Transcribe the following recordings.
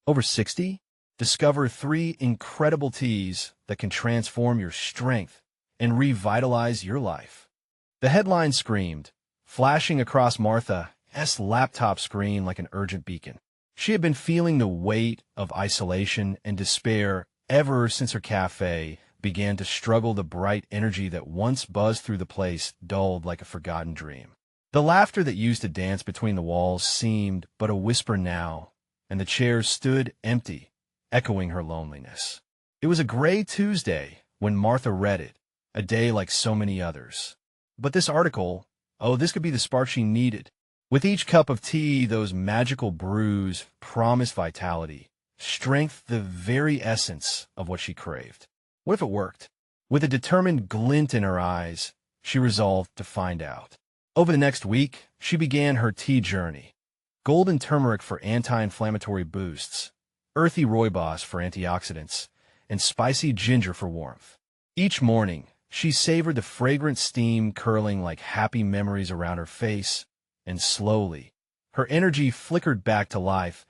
Over 60? Discover 3 incredible teas that can transform your strength and revitalize your life. The headline screamed, flashing across Martha's laptop screen like an urgent beacon. She had been feeling the weight of isolation and despair ever since her cafe began to struggle. The bright energy that once buzzed through the place dulled like a forgotten dream. The laughter that used to dance between the walls seemed but a whisper now, and the chairs stood empty, echoing her loneliness. It was a gray Tuesday when Martha read it, a day like so many others. But this article, this could be the spark she needed. With each cup of tea, those magical brews promised vitality, strength, the very essence of what she craved. What if it worked? With a determined glint in her eyes, she resolved to find out. Over the next week, she began her tea journey. Golden turmeric for anti-inflammatory boosts, earthy rooibos for antioxidants, and spicy ginger for warmth. Each morning, she savored the fragrant steam curling like happy memories around her face, and slowly, her energy flickered back to life.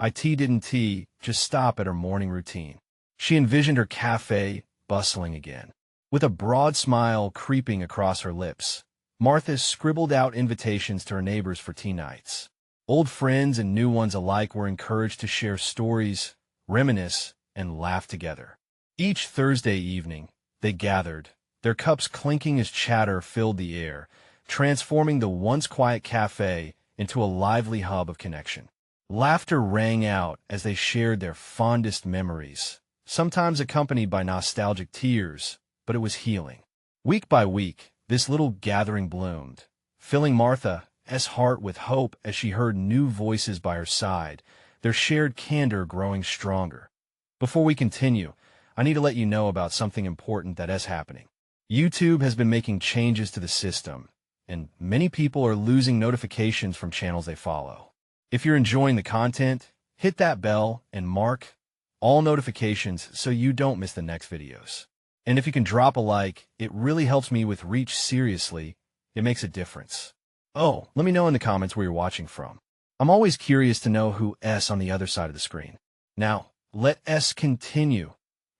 Didn't just stop at her morning routine. She envisioned her cafe bustling again. With a broad smile creeping across her lips, Martha scribbled out invitations to her neighbors for tea nights. Old friends and new ones alike were encouraged to share stories, reminisce, and laugh together. Each Thursday evening, they gathered, their cups clinking as chatter filled the air, transforming the once quiet cafe into a lively hub of connection. Laughter rang out as they shared their fondest memories, sometimes accompanied by nostalgic tears, but it was healing. Week by week, this little gathering bloomed, filling Martha's heart with hope as she heard new voices by her side, their shared candor growing stronger. Before we continue, I need to let you know about something important that is happening. YouTube has been making changes to the system, and many people are losing notifications from channels they follow. If you're enjoying the content, hit that bell and mark all notifications so you don't miss the next videos. And if you can drop a like, it really helps me with reach. Seriously, it makes a difference. Let me know in the comments where you're watching from. I'm always curious to know who is on the other side of the screen. Now, let us continue.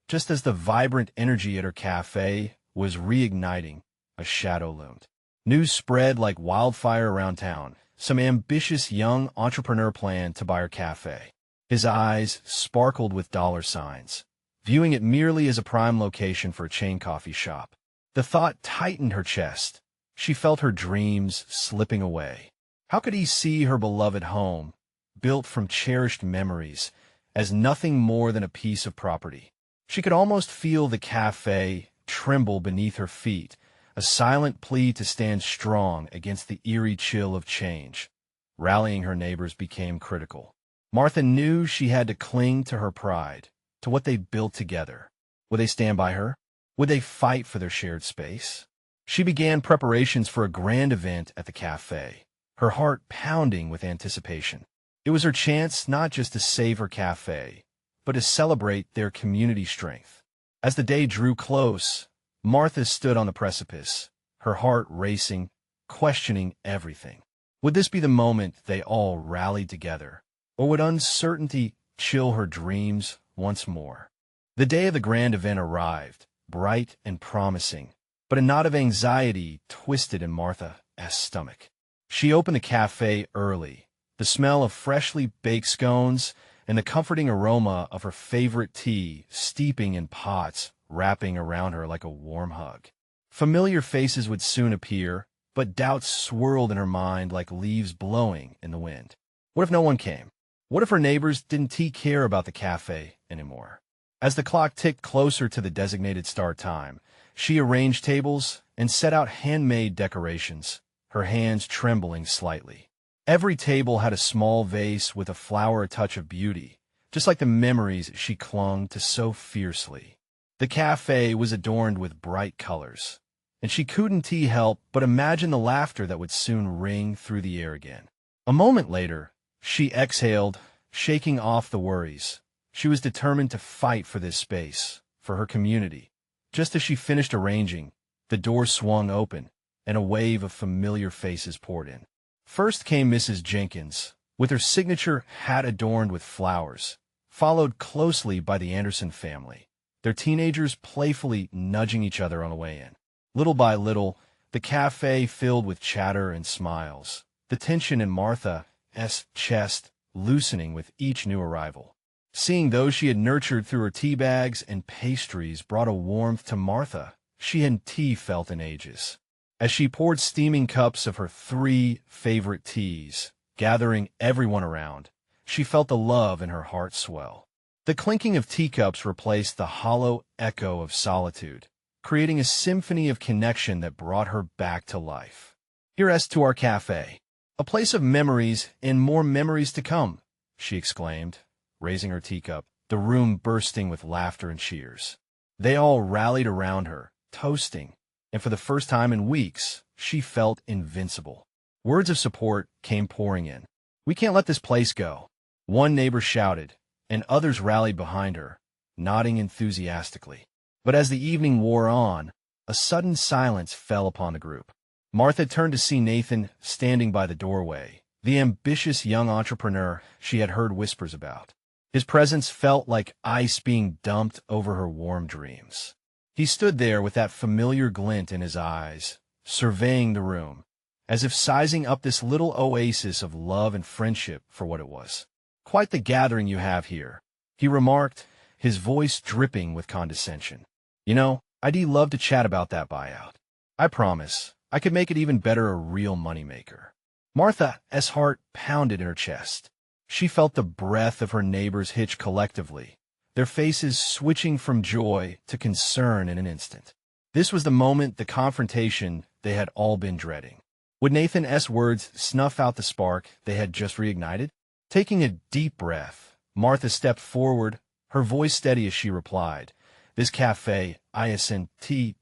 Just as the vibrant energy at her cafe was reigniting, a shadow loomed. News spread like wildfire around town. Some ambitious young entrepreneur planned to buy her cafe. His eyes sparkled with dollar signs, viewing it merely as a prime location for a chain coffee shop. The thought tightened her chest. She felt her dreams slipping away. How could he see her beloved home, built from cherished memories, as nothing more than a piece of property? She could almost feel the cafe tremble beneath her feet, a silent plea to stand strong against the eerie chill of change. Rallying her neighbors became critical. Martha knew she had to cling to her pride, to what they built together. Would they stand by her? Would they fight for their shared space? She began preparations for a grand event at the cafe, her heart pounding with anticipation. It was her chance not just to save her cafe, but to celebrate their community strength. As the day drew close, Martha stood on the precipice, her heart racing, questioning everything. Would this be the moment they all rallied together, or would uncertainty chill her dreams once more? The day of the grand event arrived, bright and promising, but a knot of anxiety twisted in Martha's stomach. She opened the cafe early, the smell of freshly baked scones and the comforting aroma of her favorite tea steeping in pots wrapping around her like a warm hug. Familiar faces would soon appear, but doubts swirled in her mind like leaves blowing in the wind. What if no one came? What if her neighbors didn't care about the cafe anymore? As the clock ticked closer to the designated start time, she arranged tables and set out handmade decorations, her hands trembling slightly. Every table had a small vase with a flower, a touch of beauty, just like the memories she clung to so fiercely. The cafe was adorned with bright colors, and she couldn't help but imagine the laughter that would soon ring through the air again. A moment later, she exhaled, shaking off the worries. She was determined to fight for this space, for her community. Just as she finished arranging, the door swung open, and a wave of familiar faces poured in. First came Mrs. Jenkins, with her signature hat adorned with flowers, followed closely by the Anderson family, their teenagers playfully nudging each other on the way in. Little by little, the cafe filled with chatter and smiles, the tension in Martha's chest loosening with each new arrival. Seeing those she had nurtured through her tea bags and pastries brought a warmth to Martha she hadn't felt in ages. As she poured steaming cups of her 3 favorite teas, gathering everyone around, she felt the love in her heart swell. The clinking of teacups replaced the hollow echo of solitude, creating a symphony of connection that brought her back to life. Here's to our cafe, a place of memories and more memories to come, she exclaimed, raising her teacup, the room bursting with laughter and cheers. They all rallied around her, toasting, and for the first time in weeks, she felt invincible. Words of support came pouring in. "We can't let this place go," one neighbor shouted, and others rallied behind her, nodding enthusiastically. But as the evening wore on, a sudden silence fell upon the group. Martha turned to see Nathan standing by the doorway, the ambitious young entrepreneur she had heard whispers about. His presence felt like ice being dumped over her warm dreams. He stood there with that familiar glint in his eyes, surveying the room, as if sizing up this little oasis of love and friendship for what it was. "Quite the gathering you have here," he remarked, his voice dripping with condescension. "You know, I'd love to chat about that buyout. I promise, I could make it even better, a real moneymaker." Martha's heart pounded in her chest. She felt the breath of her neighbors hitch collectively, their faces switching from joy to concern in an instant. This was the moment, the confrontation they had all been dreading. Would Nathan's words snuff out the spark they had just reignited? Taking a deep breath, Martha stepped forward, her voice steady as she replied, "This cafe isn't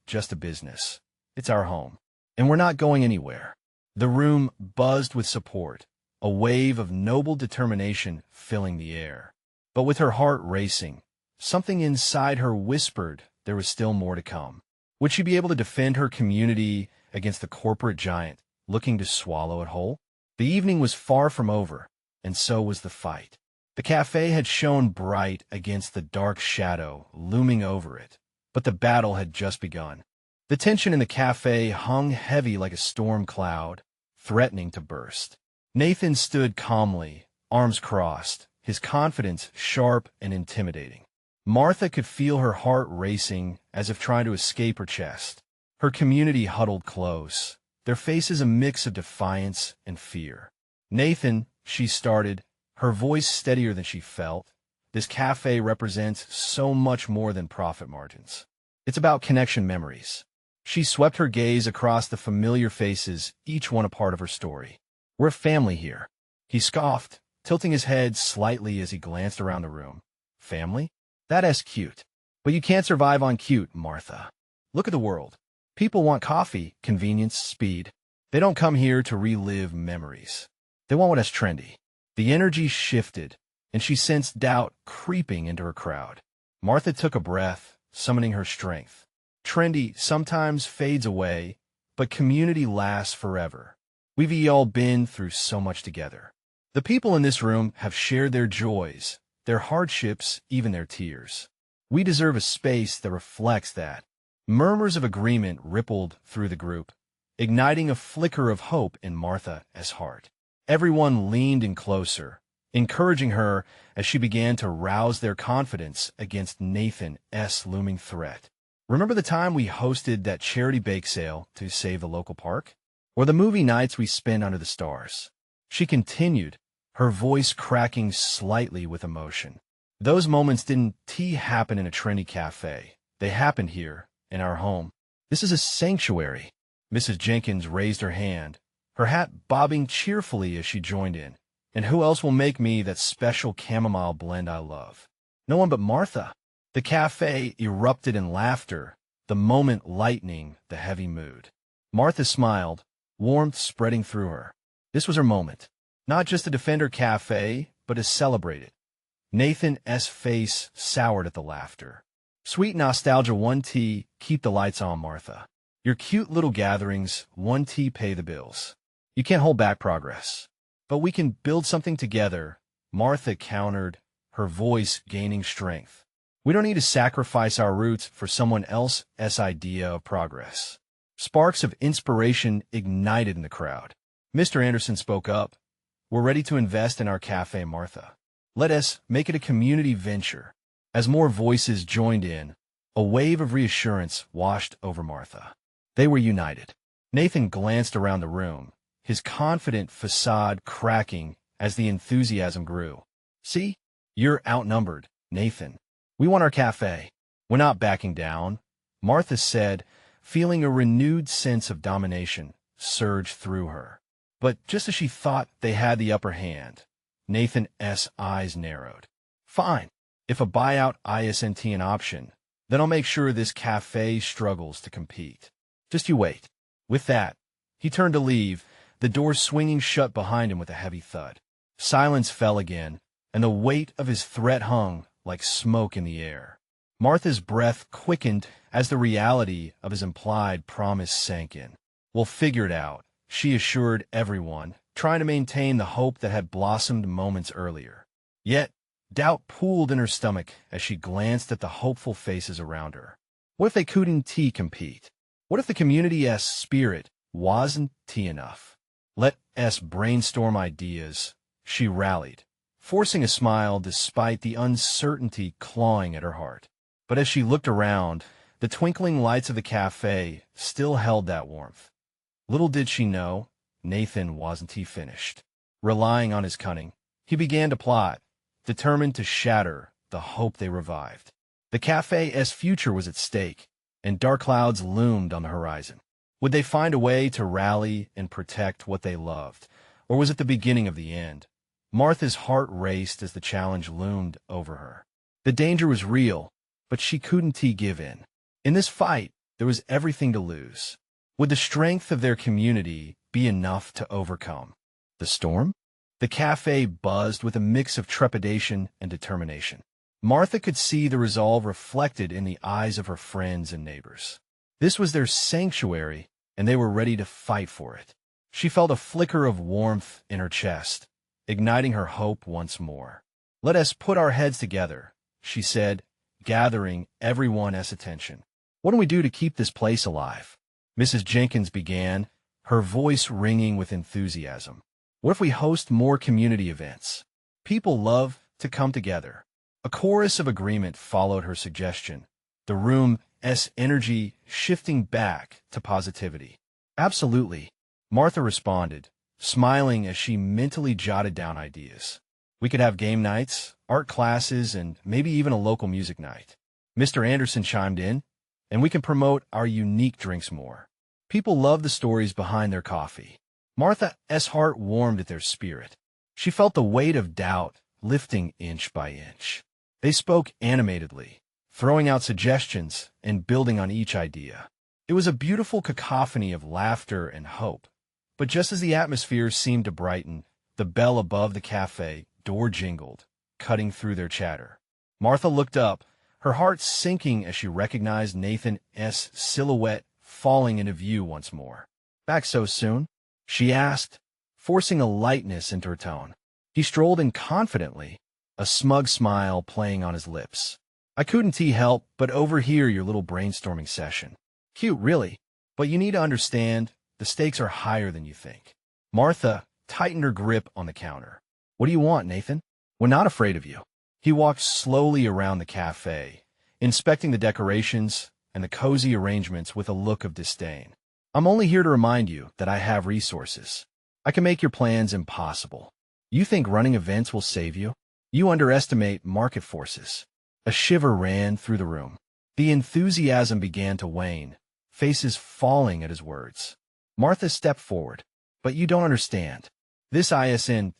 just a business. It's our home, and we're not going anywhere." The room buzzed with support, a wave of noble determination filling the air. But with her heart racing, something inside her whispered there was still more to come. Would she be able to defend her community against the corporate giant looking to swallow it whole? The evening was far from over, and so was the fight. The cafe had shone bright against the dark shadow looming over it, but the battle had just begun. The tension in the cafe hung heavy like a storm cloud, threatening to burst. Nathan stood calmly, arms crossed, his confidence sharp and intimidating. Martha could feel her heart racing as if trying to escape her chest. Her community huddled close, their faces a mix of defiance and fear. "Nathan," she started, her voice steadier than she felt, "this cafe represents so much more than profit margins. It's about connection memories." She swept her gaze across the familiar faces, each one a part of her story. "We're a family here," he scoffed, tilting his head slightly as he glanced around the room. "Family? That's cute. But you can't survive on cute, Martha. Look at the world. People want coffee, convenience, speed. They don't come here to relive memories. They want what's trendy." The energy shifted, and she sensed doubt creeping into her crowd. Martha took a breath, summoning her strength. Trendy sometimes fades away, but community lasts forever. We've all been through so much together. The people in this room have shared their joys, their hardships, even their tears. We deserve a space that reflects that. Murmurs of agreement rippled through the group, igniting a flicker of hope in Martha's heart. Everyone leaned in closer, encouraging her as she began to rouse their confidence against Nathan's looming threat. "Remember the time we hosted that charity bake sale to save the local park? Or the movie nights we spent under the stars?" She continued, her voice cracking slightly with emotion. "Those moments didn't happen in a trendy cafe. They happened here, in our home. This is a sanctuary." Mrs. Jenkins raised her hand, her hat bobbing cheerfully as she joined in. "And who else will make me that special chamomile blend I love?" "No one but Martha." The cafe erupted in laughter, the moment lightening the heavy mood. Martha smiled, warmth spreading through her. This was her moment, not just to defend her cafe, but to celebrate it. Nathan's face soured at the laughter. "Sweet nostalgia, one tea, keep the lights on, Martha. Your cute little gatherings, one tea pay the bills. You can't hold back progress. But we can build something together," Martha countered, her voice gaining strength. We don't need to sacrifice our roots for someone else's idea of progress. Sparks of inspiration ignited in the crowd. Mr. Anderson spoke up. We're ready to invest in our cafe, Martha. Let us make it a community venture. As more voices joined in, a wave of reassurance washed over Martha. They were united. Nathan glanced around the room, his confident facade cracking as the enthusiasm grew. See? You're outnumbered, Nathan. We want our cafe. We're not backing down, Martha said, feeling a renewed sense of domination surge through her. But just as she thought they had the upper hand, Nathan's eyes narrowed. Fine. If a buyout isn't an option, then I'll make sure this cafe struggles to compete. Just you wait. With that, he turned to leave, the door swinging shut behind him with a heavy thud. Silence fell again, and the weight of his threat hung like smoke in the air. Martha's breath quickened as the reality of his implied promise sank in. We'll figure it out, she assured everyone, trying to maintain the hope that had blossomed moments earlier. Yet, doubt pooled in her stomach as she glanced at the hopeful faces around her. What if they couldn't compete? What if the community's spirit wasn't enough? Let us brainstorm ideas, she rallied, forcing a smile despite the uncertainty clawing at her heart. But as she looked around, the twinkling lights of the cafe still held that warmth. Little did she know, Nathan wasn't finished. Relying on his cunning, he began to plot, determined to shatter the hope they revived. The cafe's future was at stake, and dark clouds loomed on the horizon. Would they find a way to rally and protect what they loved, or was it the beginning of the end? Martha's heart raced as the challenge loomed over her. The danger was real, but she couldn't give in. In this fight, there was everything to lose. Would the strength of their community be enough to overcome the storm? The cafe buzzed with a mix of trepidation and determination. Martha could see the resolve reflected in the eyes of her friends and neighbors. This was their sanctuary, and they were ready to fight for it. She felt a flicker of warmth in her chest, igniting her hope once more. Let us put our heads together, she said, gathering everyone's attention. What do we do to keep this place alive? Mrs. Jenkins began, her voice ringing with enthusiasm. What if we host more community events? People love to come together. A chorus of agreement followed her suggestion, the room's energy shifting back to positivity. Absolutely, Martha responded, smiling as she mentally jotted down ideas. We could have game nights, art classes, and maybe even a local music night. Mr. Anderson chimed in, and we can promote our unique drinks more. People love the stories behind their coffee. Martha's heart warmed at their spirit. She felt the weight of doubt lifting inch by inch. They spoke animatedly, throwing out suggestions and building on each idea. It was a beautiful cacophony of laughter and hope. But just as the atmosphere seemed to brighten, the bell above the cafe door jingled, cutting through their chatter. Martha looked up, her heart sinking as she recognized Nathan's silhouette falling into view once more. Back so soon? She asked, forcing a lightness into her tone. He strolled in confidently, a smug smile playing on his lips. I couldn't help but overhear your little brainstorming session. Cute, really, but you need to understand, the stakes are higher than you think. Martha tightened her grip on the counter. What do you want, Nathan? We're not afraid of you. He walked slowly around the cafe, inspecting the decorations and the cozy arrangements with a look of disdain. I'm only here to remind you that I have resources. I can make your plans impossible. You think running events will save you? You underestimate market forces. A shiver ran through the room. The enthusiasm began to wane, faces falling at his words. Martha stepped forward. But you don't understand. This isn't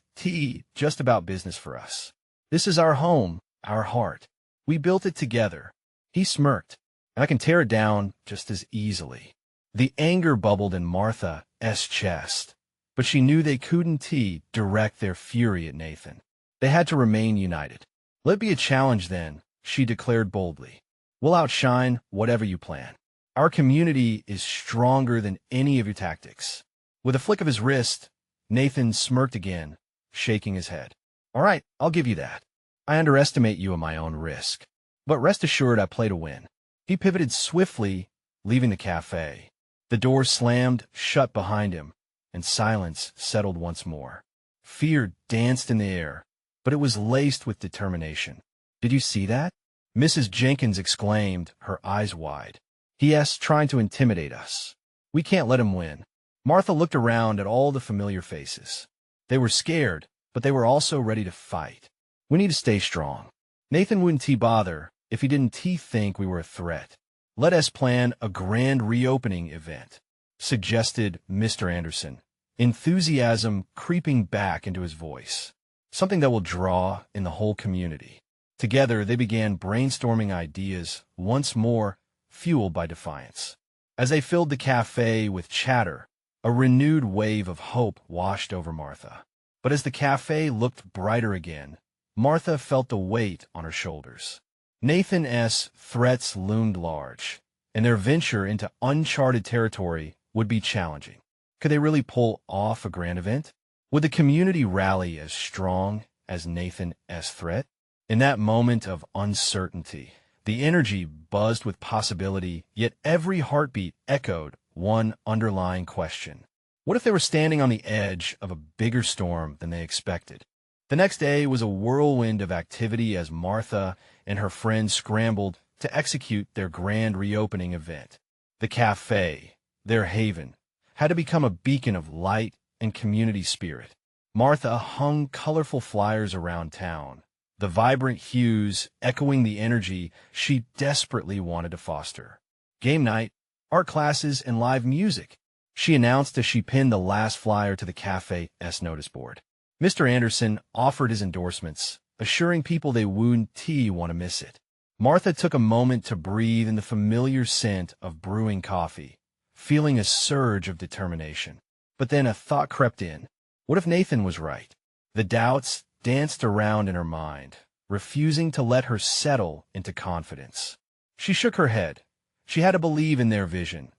just about business for us. This is our home, our heart. We built it together. He smirked, and I can tear it down just as easily. The anger bubbled in Martha's chest, but she knew they couldn't direct their fury at Nathan. They had to remain united. Let it be a challenge then, she declared boldly. We'll outshine whatever you plan. Our community is stronger than any of your tactics. With a flick of his wrist, Nathan smirked again, shaking his head. All right, I'll give you that. I underestimate you at my own risk. But rest assured I play to win. He pivoted swiftly, leaving the cafe. The door slammed shut behind him, and silence settled once more. Fear danced in the air, but it was laced with determination. Did you see that? Mrs. Jenkins exclaimed, her eyes wide. He is trying to intimidate us. We can't let him win. Martha looked around at all the familiar faces. They were scared, but they were also ready to fight. We need to stay strong. Nathan wouldn't bother if he didn't think we were a threat. Let us plan a grand reopening event, suggested Mr. Anderson, enthusiasm creeping back into his voice. Something that will draw in the whole community. Together, they began brainstorming ideas, once more fueled by defiance. As they filled the cafe with chatter, a renewed wave of hope washed over Martha. But as the cafe looked brighter again, Martha felt the weight on her shoulders. Nathan's threats loomed large, and their venture into uncharted territory would be challenging. Could they really pull off a grand event? Would the community rally as strong as Nathan's threat? In that moment of uncertainty, the energy buzzed with possibility, yet every heartbeat echoed one underlying question. What if they were standing on the edge of a bigger storm than they expected? The next day was a whirlwind of activity as Martha and her friends scrambled to execute their grand reopening event. The cafe, their haven, had to become a beacon of light and community spirit. Martha hung colorful flyers around town, the vibrant hues echoing the energy she desperately wanted to foster. Game night, art classes, and live music, she announced as she pinned the last flyer to the cafe's notice board. Mr. Anderson offered his endorsements, assuring people they wouldn't want to miss it. Martha took a moment to breathe in the familiar scent of brewing coffee, feeling a surge of determination. But then a thought crept in. What if Nathan was right? The doubts danced around in her mind, refusing to let her settle into confidence. She shook her head. She had to believe in their vision.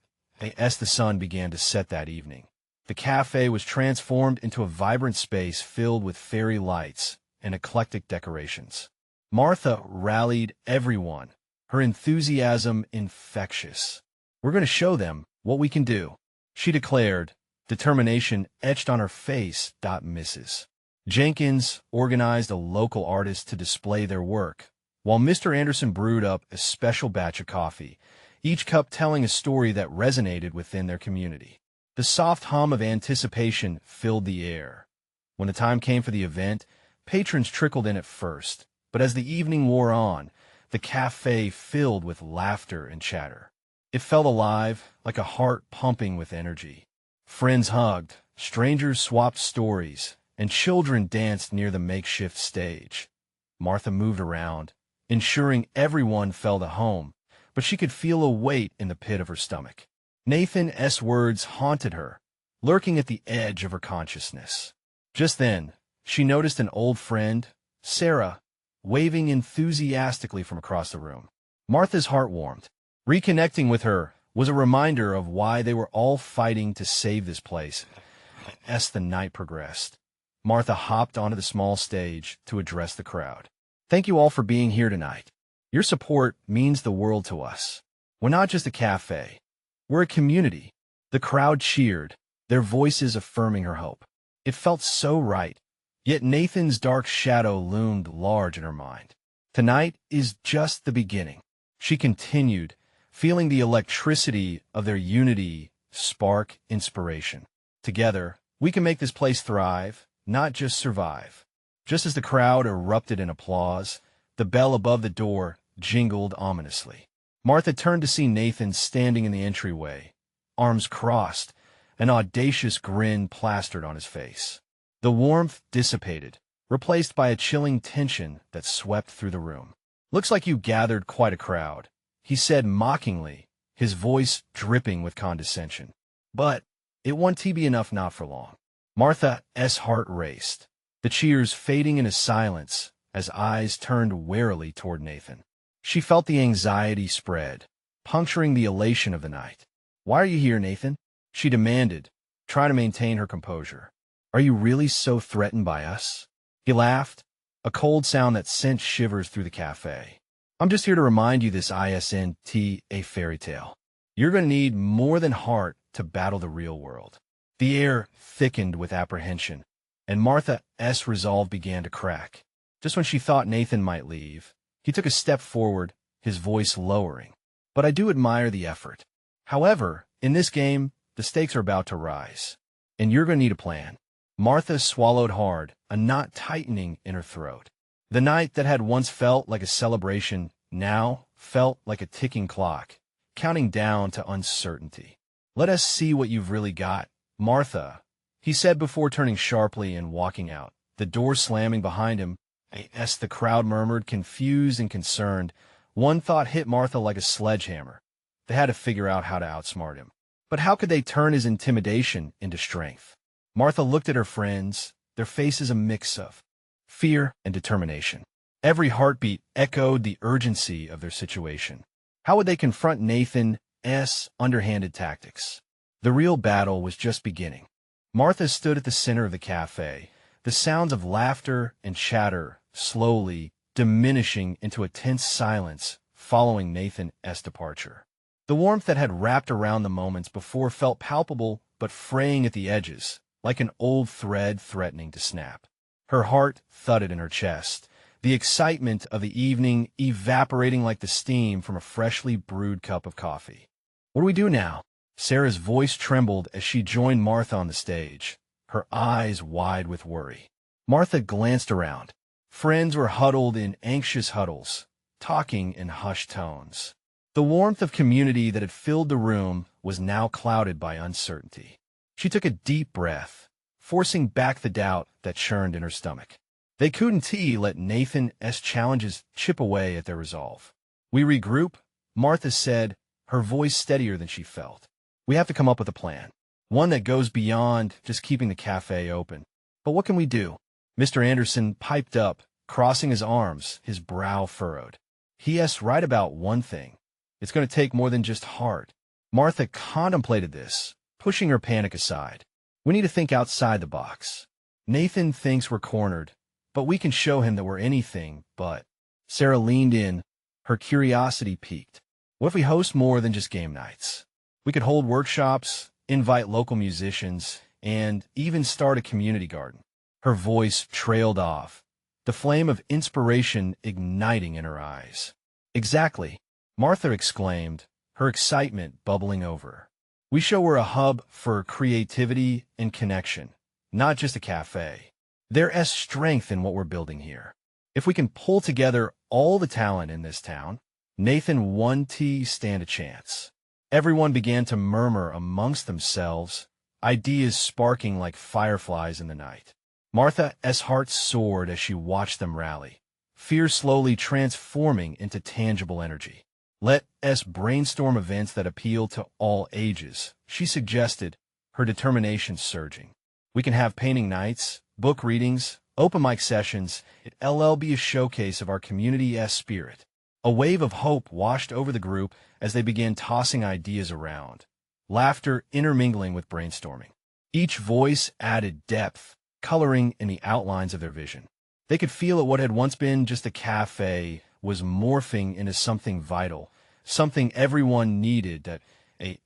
As the sun began to set that evening, the cafe was transformed into a vibrant space filled with fairy lights and eclectic decorations. Martha rallied everyone, her enthusiasm infectious. We're going to show them what we can do, she declared, determination etched on her face. Mrs. Jenkins organized a local artist to display their work, while Mr. Anderson brewed up a special batch of coffee, each cup telling a story that resonated within their community. The soft hum of anticipation filled the air. When the time came for the event, patrons trickled in at first, but as the evening wore on, the cafe filled with laughter and chatter. It felt alive, like a heart pumping with energy. Friends hugged, strangers swapped stories, and children danced near the makeshift stage. Martha moved around, ensuring everyone felt at home, but she could feel a weight in the pit of her stomach. Nathan's words haunted her, lurking at the edge of her consciousness. Just then, she noticed an old friend, Sarah, waving enthusiastically from across the room. Martha's heart warmed. Reconnecting with her was a reminder of why they were all fighting to save this place. As the night progressed, Martha hopped onto the small stage to address the crowd. Thank you all for being here tonight. Your support means the world to us. We're not just a cafe. We're a community. The crowd cheered, their voices affirming her hope. It felt so right, yet Nathan's dark shadow loomed large in her mind. Tonight is just the beginning, she continued, feeling the electricity of their unity spark inspiration. Together, we can make this place thrive, not just survive. Just as the crowd erupted in applause, the bell above the door jingled ominously. Martha turned to see Nathan standing in the entryway, arms crossed, an audacious grin plastered on his face. The warmth dissipated, replaced by a chilling tension that swept through the room. Looks like you gathered quite a crowd, he said mockingly, his voice dripping with condescension. But it won't be enough not for long. Martha's heart raced, the cheers fading into silence as eyes turned warily toward Nathan. She felt the anxiety spread, puncturing the elation of the night. Why are you here, Nathan? She demanded, trying to maintain her composure. Are you really so threatened by us? He laughed, a cold sound that sent shivers through the cafe. I'm just here to remind you this isn't a fairy tale. You're going to need more than heart to battle the real world. The air thickened with apprehension, and Martha's resolve began to crack. Just when she thought Nathan might leave, he took a step forward, his voice lowering. But I do admire the effort. However, in this game, the stakes are about to rise, and you're going to need a plan. Martha swallowed hard, a knot tightening in her throat. The night that had once felt like a celebration now felt like a ticking clock, counting down to uncertainty. Let us see what you've really got, Martha, he said before turning sharply and walking out, the door slamming behind him. As the crowd murmured, confused and concerned, one thought hit Martha like a sledgehammer. They had to figure out how to outsmart him. But how could they turn his intimidation into strength? Martha looked at her friends, their faces a mix of fear and determination. Every heartbeat echoed the urgency of their situation. How would they confront Nathan's underhanded tactics? The real battle was just beginning. Martha stood at the center of the cafe, the sounds of laughter and chatter slowly diminishing into a tense silence following Nathan's departure. The warmth that had wrapped around the moments before felt palpable but fraying at the edges, like an old thread threatening to snap. Her heart thudded in her chest, the excitement of the evening evaporating like the steam from a freshly brewed cup of coffee. What do we do now? Sarah's voice trembled as she joined Martha on the stage, her eyes wide with worry. Martha glanced around. Friends were huddled in anxious huddles, talking in hushed tones. The warmth of community that had filled the room was now clouded by uncertainty. She took a deep breath, forcing back the doubt that churned in her stomach. They couldn't let Nathan's challenges chip away at their resolve. We regroup, Martha said, her voice steadier than she felt. We have to come up with a plan, one that goes beyond just keeping the cafe open. But what can we do? Mr. Anderson piped up, crossing his arms, his brow furrowed. He's right about one thing. It's going to take more than just heart. Martha contemplated this, pushing her panic aside. We need to think outside the box. Nathan thinks we're cornered, but we can show him that we're anything but. Sarah leaned in, her curiosity piqued. What if we host more than just game nights? We could hold workshops, invite local musicians, and even start a community garden. Her voice trailed off, the flame of inspiration igniting in her eyes. Exactly, Martha exclaimed, her excitement bubbling over. We show we're a hub for creativity and connection, not just a cafe. There's strength in what we're building here. If we can pull together all the talent in this town, Nathan won't stand a chance. Everyone began to murmur amongst themselves, ideas sparking like fireflies in the night. Martha's heart soared as she watched them rally, fear slowly transforming into tangible energy. Let's brainstorm events that appeal to all ages, she suggested, her determination surging. We can have painting nights, book readings, open mic sessions. It'll be a showcase of our community's spirit. A wave of hope washed over the group as they began tossing ideas around, laughter intermingling with brainstorming. Each voice added depth, coloring in the outlines of their vision. They could feel that what had once been just a cafe was morphing into something vital, something everyone needed.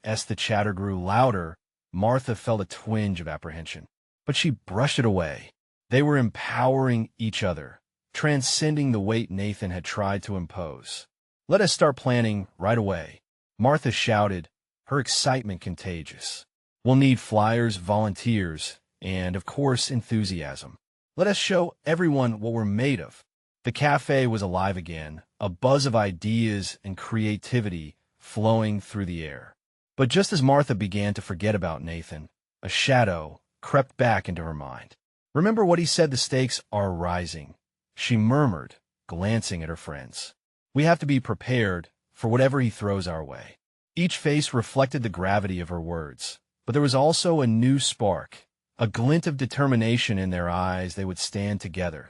As the chatter grew louder, Martha felt a twinge of apprehension, but she brushed it away. They were empowering each other, transcending the weight Nathan had tried to impose. Let us start planning right away, Martha shouted, her excitement contagious. We'll need flyers, volunteers, and, of course, enthusiasm. Let us show everyone what we're made of. The cafe was alive again, a buzz of ideas and creativity flowing through the air. But just as Martha began to forget about Nathan, a shadow crept back into her mind. Remember what he said, the stakes are rising, she murmured, glancing at her friends. We have to be prepared for whatever he throws our way. Each face reflected the gravity of her words, but there was also a new spark, a glint of determination in their eyes. They would stand together.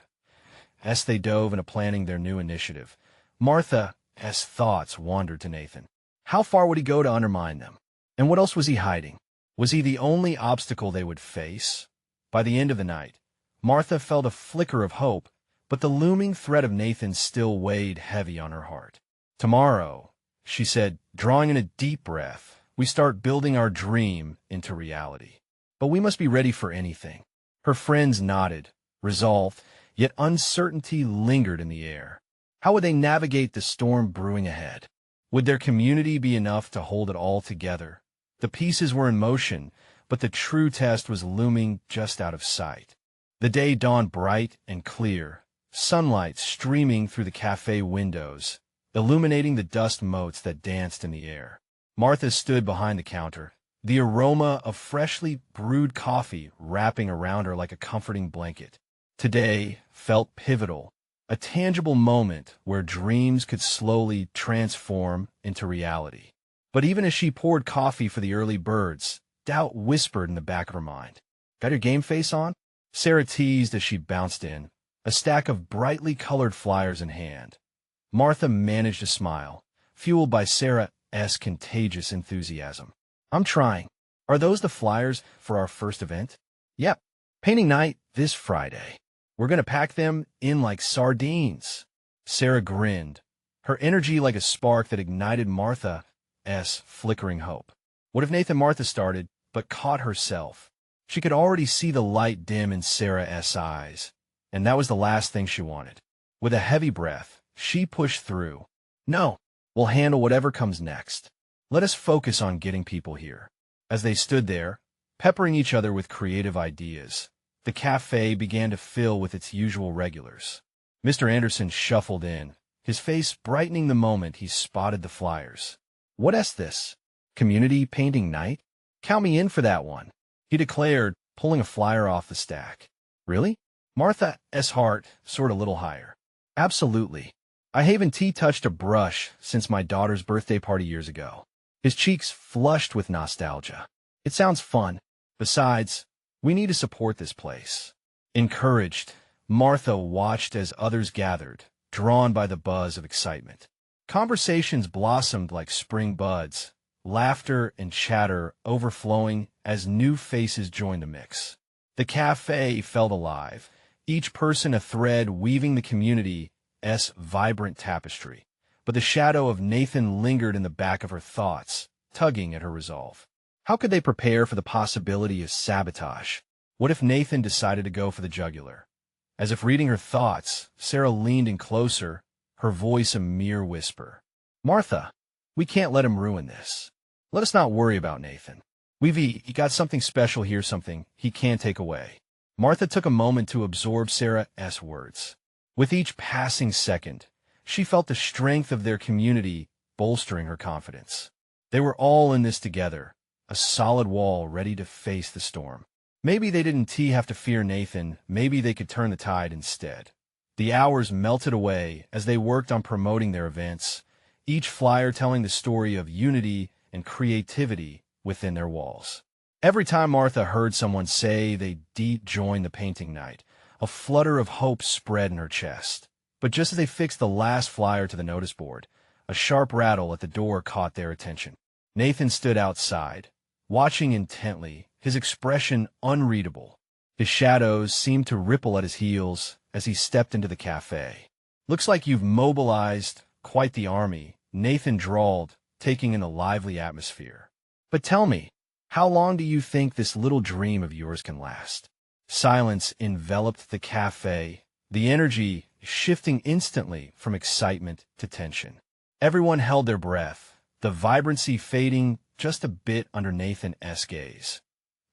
As they dove into planning their new initiative, Martha's thoughts wandered to Nathan. How far would he go to undermine them? And what else was he hiding? Was he the only obstacle they would face? By the end of the night, Martha felt a flicker of hope, but the looming threat of Nathan still weighed heavy on her heart. "Tomorrow," she said, drawing in a deep breath, "we start building our dream into reality. But we must be ready for anything." Her friends nodded, resolved, yet uncertainty lingered in the air. How would they navigate the storm brewing ahead? Would their community be enough to hold it all together? The pieces were in motion, but the true test was looming just out of sight. The day dawned bright and clear, sunlight streaming through the cafe windows, illuminating the dust motes that danced in the air. Martha stood behind the counter, the aroma of freshly brewed coffee wrapping around her like a comforting blanket. Today felt pivotal, a tangible moment where dreams could slowly transform into reality. But even as she poured coffee for the early birds, doubt whispered in the back of her mind. "Got your game face on?" Sarah teased as she bounced in, a stack of brightly colored flyers in hand. Martha managed a smile, fueled by Sarah's contagious enthusiasm. "I'm trying. Are those the flyers for our first event?" "Yep. Painting night this Friday. We're going to pack them in like sardines." Sarah grinned, her energy like a spark that ignited Martha's flickering hope. What if Nathan Martha started, but caught herself? She could already see the light dim in Sarah's eyes, and that was the last thing she wanted. With a heavy breath, she pushed through. "No, we'll handle whatever comes next. Let us focus on getting people here." As they stood there, peppering each other with creative ideas, the cafe began to fill with its usual regulars. Mr. Anderson shuffled in, his face brightening the moment he spotted the flyers. "What's this? Community painting night? Count me in for that one," he declared, pulling a flyer off the stack. "Really?" Martha's heart soared a little higher. "Absolutely. I haven't touched a brush since my daughter's birthday party years ago." His cheeks flushed with nostalgia. "It sounds fun. Besides, we need to support this place." Encouraged, Martha watched as others gathered, drawn by the buzz of excitement. Conversations blossomed like spring buds, laughter and chatter overflowing as new faces joined the mix. The cafe felt alive, each person a thread weaving the community's vibrant tapestry. But the shadow of Nathan lingered in the back of her thoughts, tugging at her resolve. How could they prepare for the possibility of sabotage? What if Nathan decided to go for the jugular? As if reading her thoughts, Sarah leaned in closer, her voice a mere whisper. "Martha, we can't let him ruin this. Let us not worry about Nathan. He got something special here, something he can't take away." Martha took a moment to absorb Sarah's words. With each passing second, she felt the strength of their community bolstering her confidence. They were all in this together, a solid wall ready to face the storm. Maybe they didn't have to fear Nathan, maybe they could turn the tide instead. The hours melted away as they worked on promoting their events, each flyer telling the story of unity and creativity within their walls. Every time Martha heard someone say they'd join the painting night, a flutter of hope spread in her chest. But just as they fixed the last flyer to the notice board, a sharp rattle at the door caught their attention. Nathan stood outside, watching intently, his expression unreadable. His shadows seemed to ripple at his heels as he stepped into the cafe. "Looks like you've mobilized quite the army," Nathan drawled, taking in the lively atmosphere. "But tell me, how long do you think this little dream of yours can last?" Silence enveloped the cafe, the energy shifting instantly from excitement to tension. Everyone held their breath, the vibrancy fading just a bit under Nathan's gaze.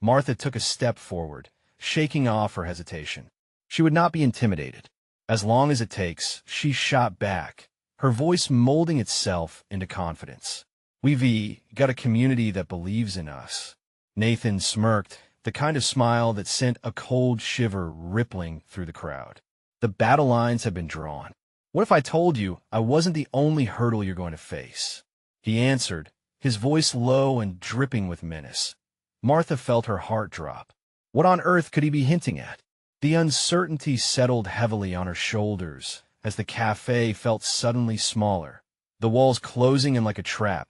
Martha took a step forward, shaking off her hesitation. She would not be intimidated. As long as it takes, she shot back, her voice molding itself into confidence. "We've got a community that believes in us." Nathan smirked, the kind of smile that sent a cold shiver rippling through the crowd. "The battle lines have been drawn. What if I told you I wasn't the only hurdle you're going to face?" He answered, his voice low and dripping with menace. Martha felt her heart drop. What on earth could he be hinting at? The uncertainty settled heavily on her shoulders as the cafe felt suddenly smaller, the walls closing in like a trap.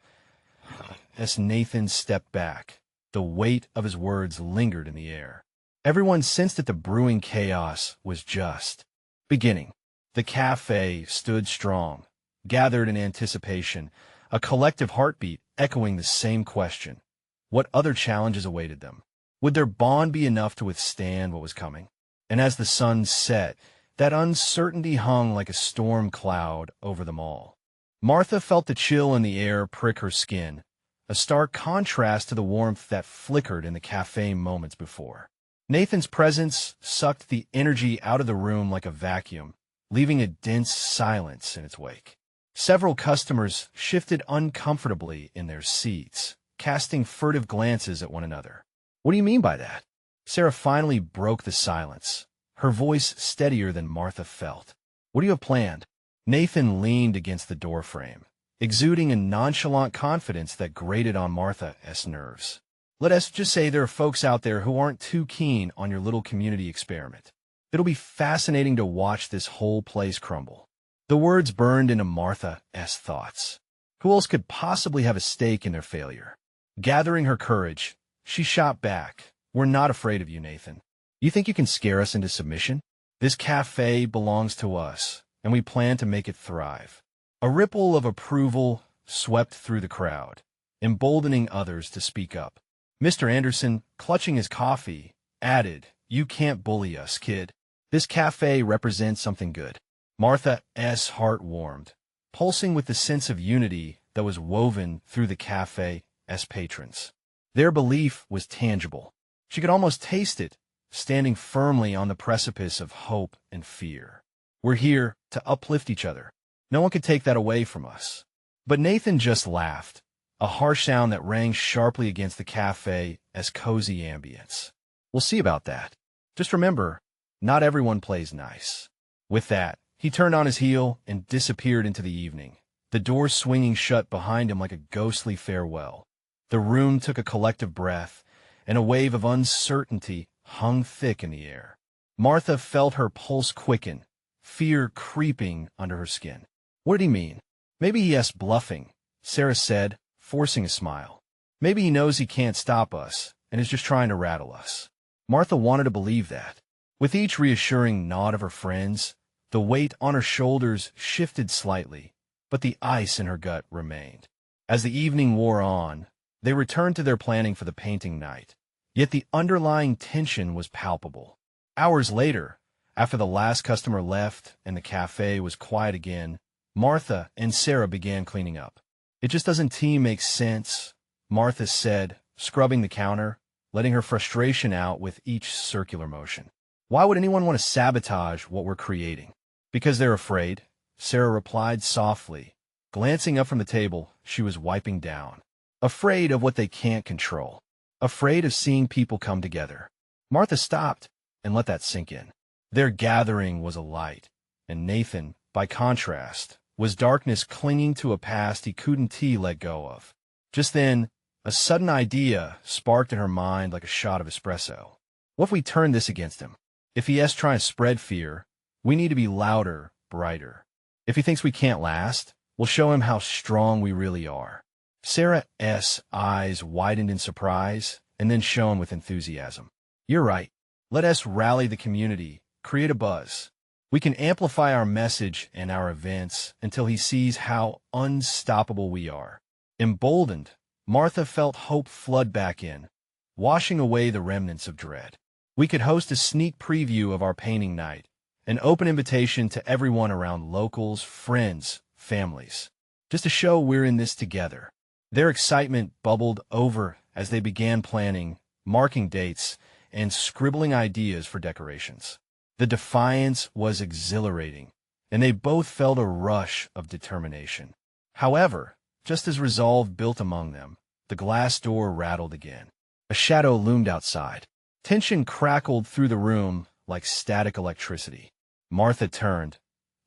As Nathan stepped back, the weight of his words lingered in the air. Everyone sensed that the brewing chaos was just Beginning. The café stood strong, gathered in anticipation, a collective heartbeat echoing the same question. What other challenges awaited them? Would their bond be enough to withstand what was coming? And as the sun set, that uncertainty hung like a storm cloud over them all. Martha felt the chill in the air prick her skin, a stark contrast to the warmth that flickered in the café moments before. Nathan's presence sucked the energy out of the room like a vacuum, leaving a dense silence in its wake. Several customers shifted uncomfortably in their seats, casting furtive glances at one another. "What do you mean by that?" Sarah finally broke the silence, her voice steadier than Martha felt. "What do you have planned?" Nathan leaned against the doorframe, exuding a nonchalant confidence that grated on Martha's nerves. "Let us just say there are folks out there who aren't too keen on your little community experiment. It'll be fascinating to watch this whole place crumble." The words burned into Martha's thoughts. Who else could possibly have a stake in their failure? Gathering her courage, she shot back. "We're not afraid of you, Nathan. You think you can scare us into submission? This cafe belongs to us, and we plan to make it thrive." A ripple of approval swept through the crowd, emboldening others to speak up. Mr. Anderson, clutching his coffee, added, "You can't bully us, kid. This cafe represents something good." Martha's heart warmed, pulsing with the sense of unity that was woven through the cafe's patrons. Their belief was tangible. She could almost taste it, standing firmly on the precipice of hope and fear. "We're here to uplift each other. No one could take that away from us." But Nathan just laughed, a harsh sound that rang sharply against the cafe's cozy ambience. "We'll see about that. Just remember, not everyone plays nice." With that, he turned on his heel and disappeared into the evening, the door swinging shut behind him like a ghostly farewell. The room took a collective breath, and a wave of uncertainty hung thick in the air. Martha felt her pulse quicken, fear creeping under her skin. What did he mean? "Maybe he's bluffing," Sarah said, forcing a smile. "Maybe he knows he can't stop us and is just trying to rattle us." Martha wanted to believe that. With each reassuring nod of her friends, the weight on her shoulders shifted slightly, but the ice in her gut remained. As the evening wore on, they returned to their planning for the painting night. Yet the underlying tension was palpable. Hours later, after the last customer left and the cafe was quiet again, Martha and Sarah began cleaning up. "It just doesn't make sense," Martha said, scrubbing the counter, letting her frustration out with each circular motion. "Why would anyone want to sabotage what we're creating?" "Because they're afraid," Sarah replied softly, glancing up from the table she was wiping down. "Afraid of what they can't control. Afraid of seeing people come together." Martha stopped and let that sink in. Their gathering was a light, and Nathan, by contrast, was darkness clinging to a past he couldn't let go of. Just then, a sudden idea sparked in her mind like a shot of espresso. What if we turn this against him? If he is trying to spread fear, we need to be louder, brighter. If he thinks we can't last, we'll show him how strong we really are. Sarah's eyes widened in surprise and then shone with enthusiasm. "You're right. Let us rally the community, create a buzz. We can amplify our message and our events until he sees how unstoppable we are." Emboldened, Martha felt hope flood back in, washing away the remnants of dread. "We could host a sneak preview of our painting night, an open invitation to everyone around locals, friends, families, just to show we're in this together." Their excitement bubbled over as they began planning, marking dates, and scribbling ideas for decorations. The defiance was exhilarating, and they both felt a rush of determination. However, just as resolve built among them, the glass door rattled again. A shadow loomed outside. Tension crackled through the room like static electricity. Martha turned,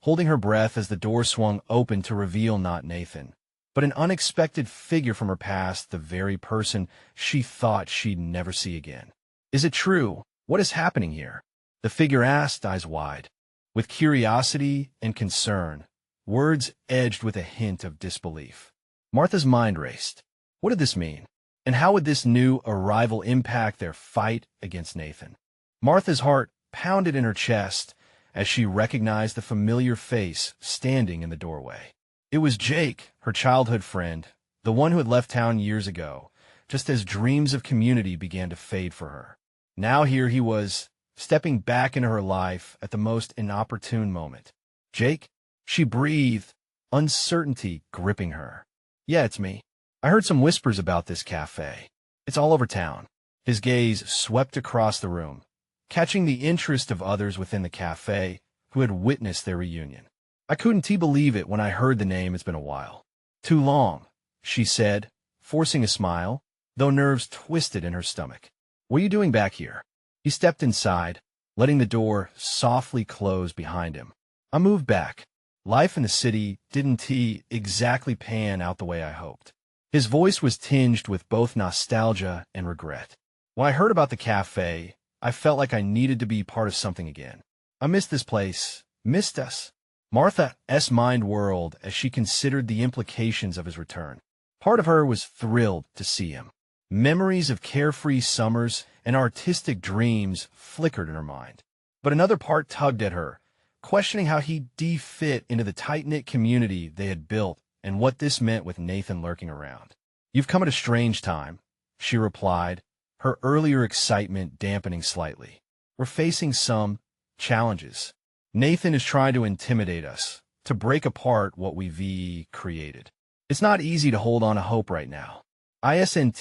holding her breath as the door swung open to reveal not Nathan, but an unexpected figure from her past, the very person she thought she'd never see again. "Is it true? What is happening here?" The figure asked, eyes wide. With curiosity and concern, words edged with a hint of disbelief. Martha's mind raced. What did this mean? And how would this new arrival impact their fight against Nathan? Martha's heart pounded in her chest as she recognized the familiar face standing in the doorway. It was Jake, her childhood friend, the one who had left town years ago, just as dreams of community began to fade for her. Now here he was, stepping back into her life at the most inopportune moment. "Jake?" She breathed, uncertainty gripping her. "Yeah, it's me. I heard some whispers about this cafe. It's all over town." His gaze swept across the room, catching the interest of others within the cafe who had witnessed their reunion. "I couldn't believe it when I heard the name. It's been a while." "Too long," she said, forcing a smile, though nerves twisted in her stomach. "What are you doing back here?" He stepped inside, letting the door softly close behind him. "I moved back. Life in the city didn't exactly pan out the way I hoped." His voice was tinged with both nostalgia and regret. "When I heard about the cafe, I felt like I needed to be part of something again. I missed this place, missed us." Martha's mind whirled as she considered the implications of his return. Part of her was thrilled to see him. Memories of carefree summers and artistic dreams flickered in her mind. But another part tugged at her, questioning how he'd fit into the tight-knit community they had built and what this meant with Nathan lurking around. "You've come at a strange time," she replied, her earlier excitement dampening slightly. "We're facing some challenges. Nathan is trying to intimidate us, to break apart what we've created. It's not easy to hold on to hope right now." "Isn't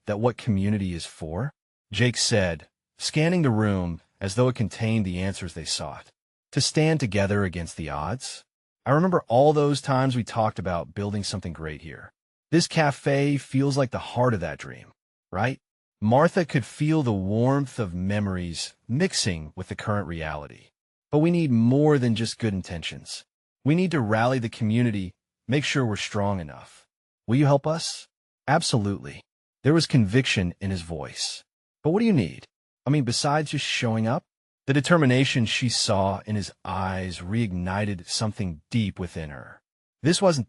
that what community is for?" Jake said, scanning the room as though it contained the answers they sought. "To stand together against the odds? I remember all those times we talked about building something great here. This cafe feels like the heart of that dream, right?" Martha could feel the warmth of memories mixing with the current reality. "But we need more than just good intentions. We need to rally the community, make sure we're strong enough. Will you help us?" "Absolutely." There was conviction in his voice. "But what do you need? Besides just showing up?" The determination she saw in his eyes reignited something deep within her. This wasn't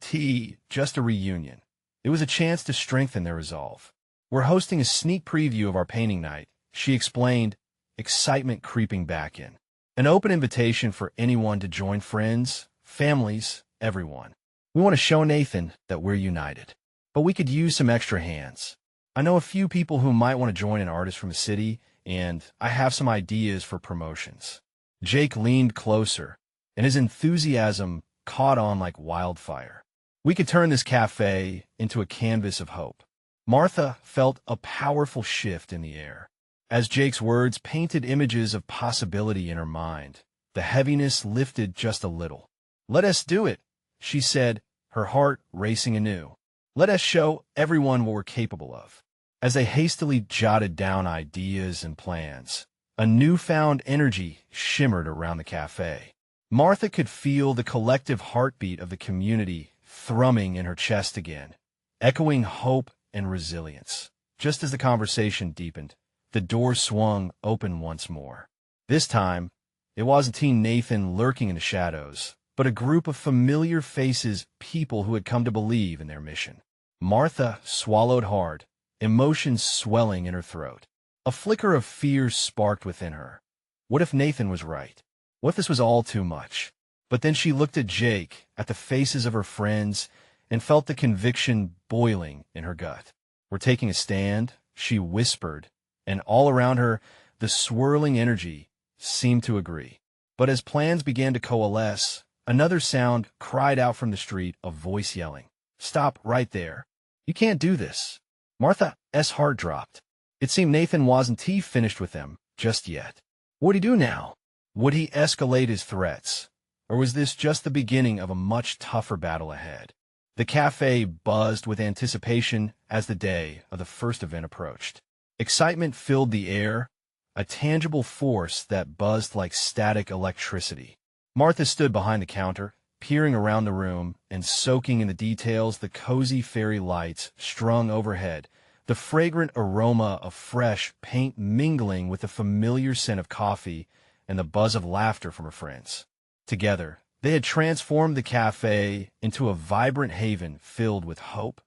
just a reunion. It was a chance to strengthen their resolve. "We're hosting a sneak preview of our painting night," she explained, excitement creeping back in. "An open invitation for anyone to join, friends, families, everyone. We want to show Nathan that we're united. But we could use some extra hands. I know a few people who might want to join an artist from the city, and I have some ideas for promotions." Jake leaned closer, and his enthusiasm caught on like wildfire. "We could turn this cafe into a canvas of hope." Martha felt a powerful shift in the air. As Jake's words painted images of possibility in her mind, the heaviness lifted just a little. "Let us do it," she said, her heart racing anew. "Let us show everyone what we're capable of." As they hastily jotted down ideas and plans, a newfound energy shimmered around the cafe. Martha could feel the collective heartbeat of the community thrumming in her chest again, echoing hope and resilience. Just as the conversation deepened, the door swung open once more. This time, it wasn't Teen Nathan lurking in the shadows, but a group of familiar faces, people who had come to believe in their mission. Martha swallowed hard, emotions swelling in her throat. A flicker of fear sparked within her. What if Nathan was right? What if this was all too much? But then she looked at Jake, at the faces of her friends, and felt the conviction boiling in her gut. "We're taking a stand," she whispered, and all around her, the swirling energy seemed to agree. But as plans began to coalesce, another sound cried out from the street, a voice yelling, "Stop right there. You can't do this." Martha's heart dropped. It seemed Nathan wasn't finished with them just yet. What'd he do now? Would he escalate his threats? Or was this just the beginning of a much tougher battle ahead? The cafe buzzed with anticipation as the day of the first event approached. Excitement filled the air, a tangible force that buzzed like static electricity. Martha stood behind the counter, peering around the room and soaking in the details, the cozy fairy lights strung overhead, the fragrant aroma of fresh paint mingling with the familiar scent of coffee and the buzz of laughter from her friends. Together, they had transformed the cafe into a vibrant haven filled with hope.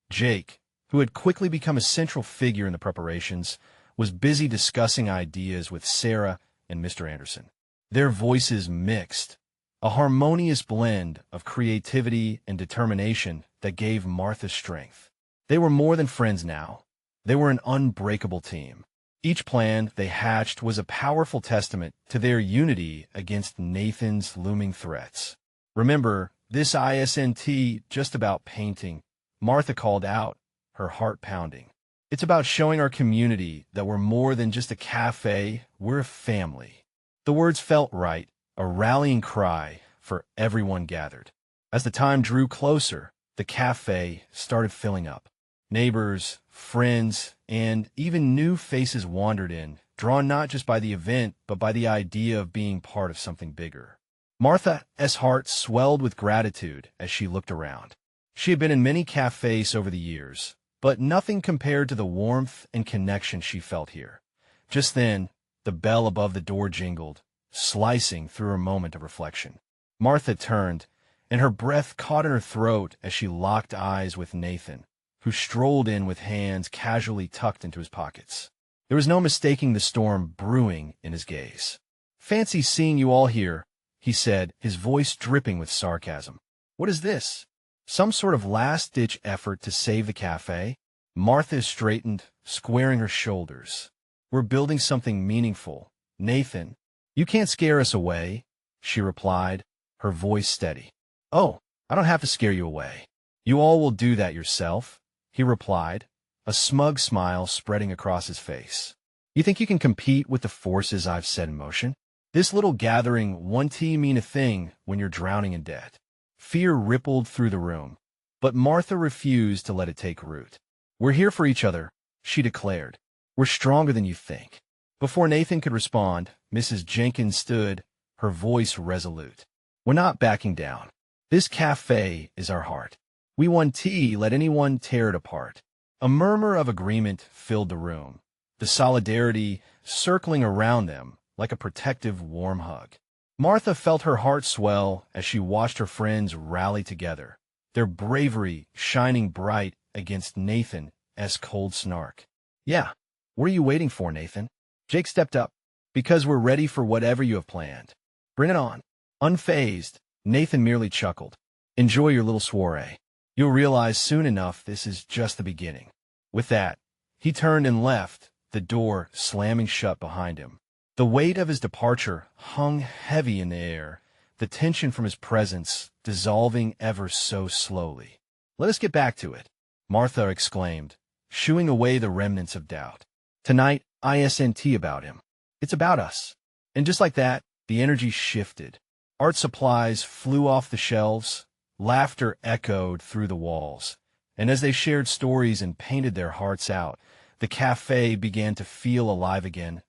Jake, who had quickly become a central figure in the preparations, was busy discussing ideas with Sarah and Mr. Anderson. their voices mixed, a harmonious blend of creativity and determination that gave Martha strength. They were more than friends now. They were an unbreakable team. Each plan they hatched was a powerful testament to their unity against Nathan's looming threats. "Remember, this isn't just about painting," Martha called out, her heart pounding. "It's about showing our community that we're more than just a cafe, we're a family." The words felt right, a rallying cry for everyone gathered. As the time drew closer, the cafe started filling up. Neighbors, friends, and even new faces wandered in, drawn not just by the event, but by the idea of being part of something bigger. Martha's heart swelled with gratitude as she looked around. She had been in many cafes over the years, but nothing compared to the warmth and connection she felt here. Just then, the bell above the door jingled, slicing through her moment of reflection. Martha turned, and her breath caught in her throat as she locked eyes with Nathan, who strolled in with hands casually tucked into his pockets. There was no mistaking the storm brewing in his gaze. "Fancy seeing you all here," he said, his voice dripping with sarcasm. "What is this? Some sort of last-ditch effort to save the cafe?" Martha straightened, squaring her shoulders. "We're building something meaningful. Nathan, you can't scare us away," she replied, her voice steady. "Oh, I don't have to scare you away. You all will do that yourself," he replied, a smug smile spreading across his face. "You think you can compete with the forces I've set in motion? This little gathering won't mean a thing when you're drowning in debt." Fear rippled through the room, but Martha refused to let it take root. "We're here for each other," she declared. "We're stronger than you think." Before Nathan could respond, Mrs. Jenkins stood, her voice resolute. "We're not backing down. This cafe is our heart. We won't let anyone tear it apart." A murmur of agreement filled the room, the solidarity circling around them like a protective, warm hug. Martha felt her heart swell as she watched her friends rally together, their bravery shining bright against Nathan's cold snark. "Yeah, what are you waiting for, Nathan?" Jake stepped up. "Because we're ready for whatever you have planned. Bring it on." Unfazed, Nathan merely chuckled. "Enjoy your little soiree. You'll realize soon enough this is just the beginning." With that, he turned and left, the door slamming shut behind him. The weight of his departure hung heavy in the air, the tension from his presence dissolving ever so slowly. "Let us get back to it," Martha exclaimed, shooing away the remnants of doubt. "Tonight, isn't about him. It's about us." And just like that, the energy shifted. Art supplies flew off the shelves, laughter echoed through the walls, and as they shared stories and painted their hearts out, the cafe began to feel alive again.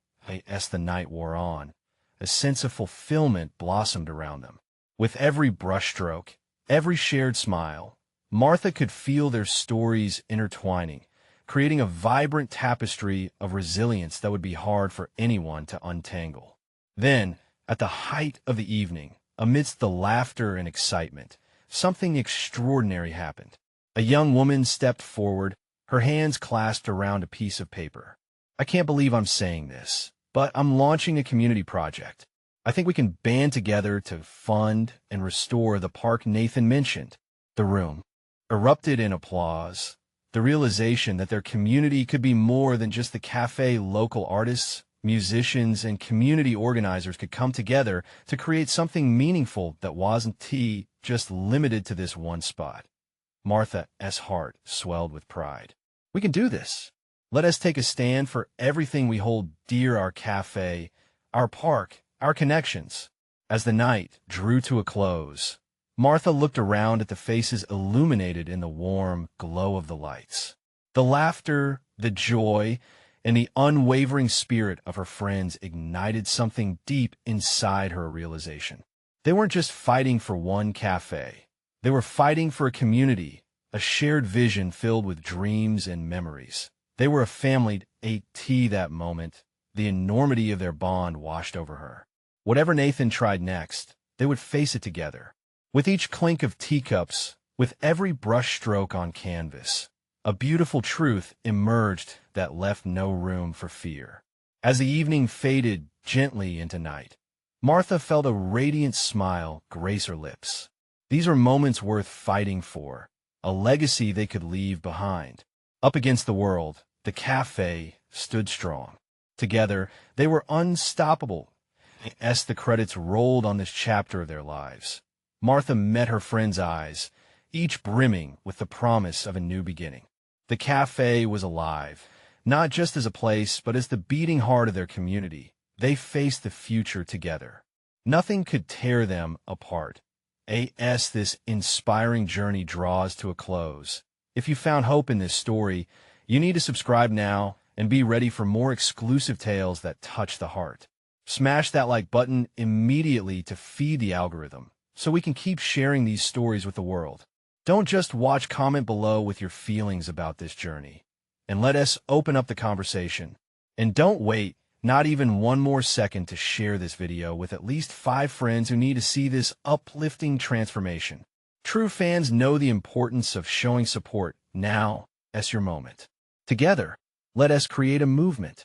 As the night wore on, a sense of fulfillment blossomed around them. With every brushstroke, every shared smile, Martha could feel their stories intertwining, creating a vibrant tapestry of resilience that would be hard for anyone to untangle. Then, at the height of the evening, amidst the laughter and excitement, something extraordinary happened. A young woman stepped forward, her hands clasped around a piece of paper. "I can't believe I'm saying this, but I'm launching a community project. I think we can band together to fund and restore the park Nathan mentioned." The room erupted in applause, the realization that their community could be more than just the cafe. Local artists, musicians, and community organizers could come together to create something meaningful that wasn't just limited to this one spot. Martha's heart swelled with pride. "We can do this. Let us take a stand for everything we hold dear, our cafe, our park, our connections." As the night drew to a close, Martha looked around at the faces illuminated in the warm glow of the lights. The laughter, the joy, and the unwavering spirit of her friends ignited something deep inside her realization. They weren't just fighting for one cafe. They were fighting for a community, a shared vision filled with dreams and memories. They were a family. That moment, the enormity of their bond washed over her. Whatever Nathan tried next, they would face it together. With each clink of teacups, with every brushstroke on canvas, a beautiful truth emerged that left no room for fear. As the evening faded gently into night, Martha felt a radiant smile grace her lips. These were moments worth fighting for, a legacy they could leave behind. Up against the world, the café stood strong. Together, they were unstoppable. As the credits rolled on this chapter of their lives, Martha met her friend's eyes, each brimming with the promise of a new beginning. The café was alive, not just as a place, but as the beating heart of their community. They faced the future together. Nothing could tear them apart. As this inspiring journey draws to a close. If you found hope in this story, you need to subscribe now and be ready for more exclusive tales that touch the heart. Smash that like button immediately to feed the algorithm, so we can keep sharing these stories with the world. Don't just watch, comment below with your feelings about this journey, and let us open up the conversation. And don't wait, not even one more second, to share this video with at least 5 friends who need to see this uplifting transformation. True fans know the importance of showing support. Now, is your moment. Together, let us create a movement.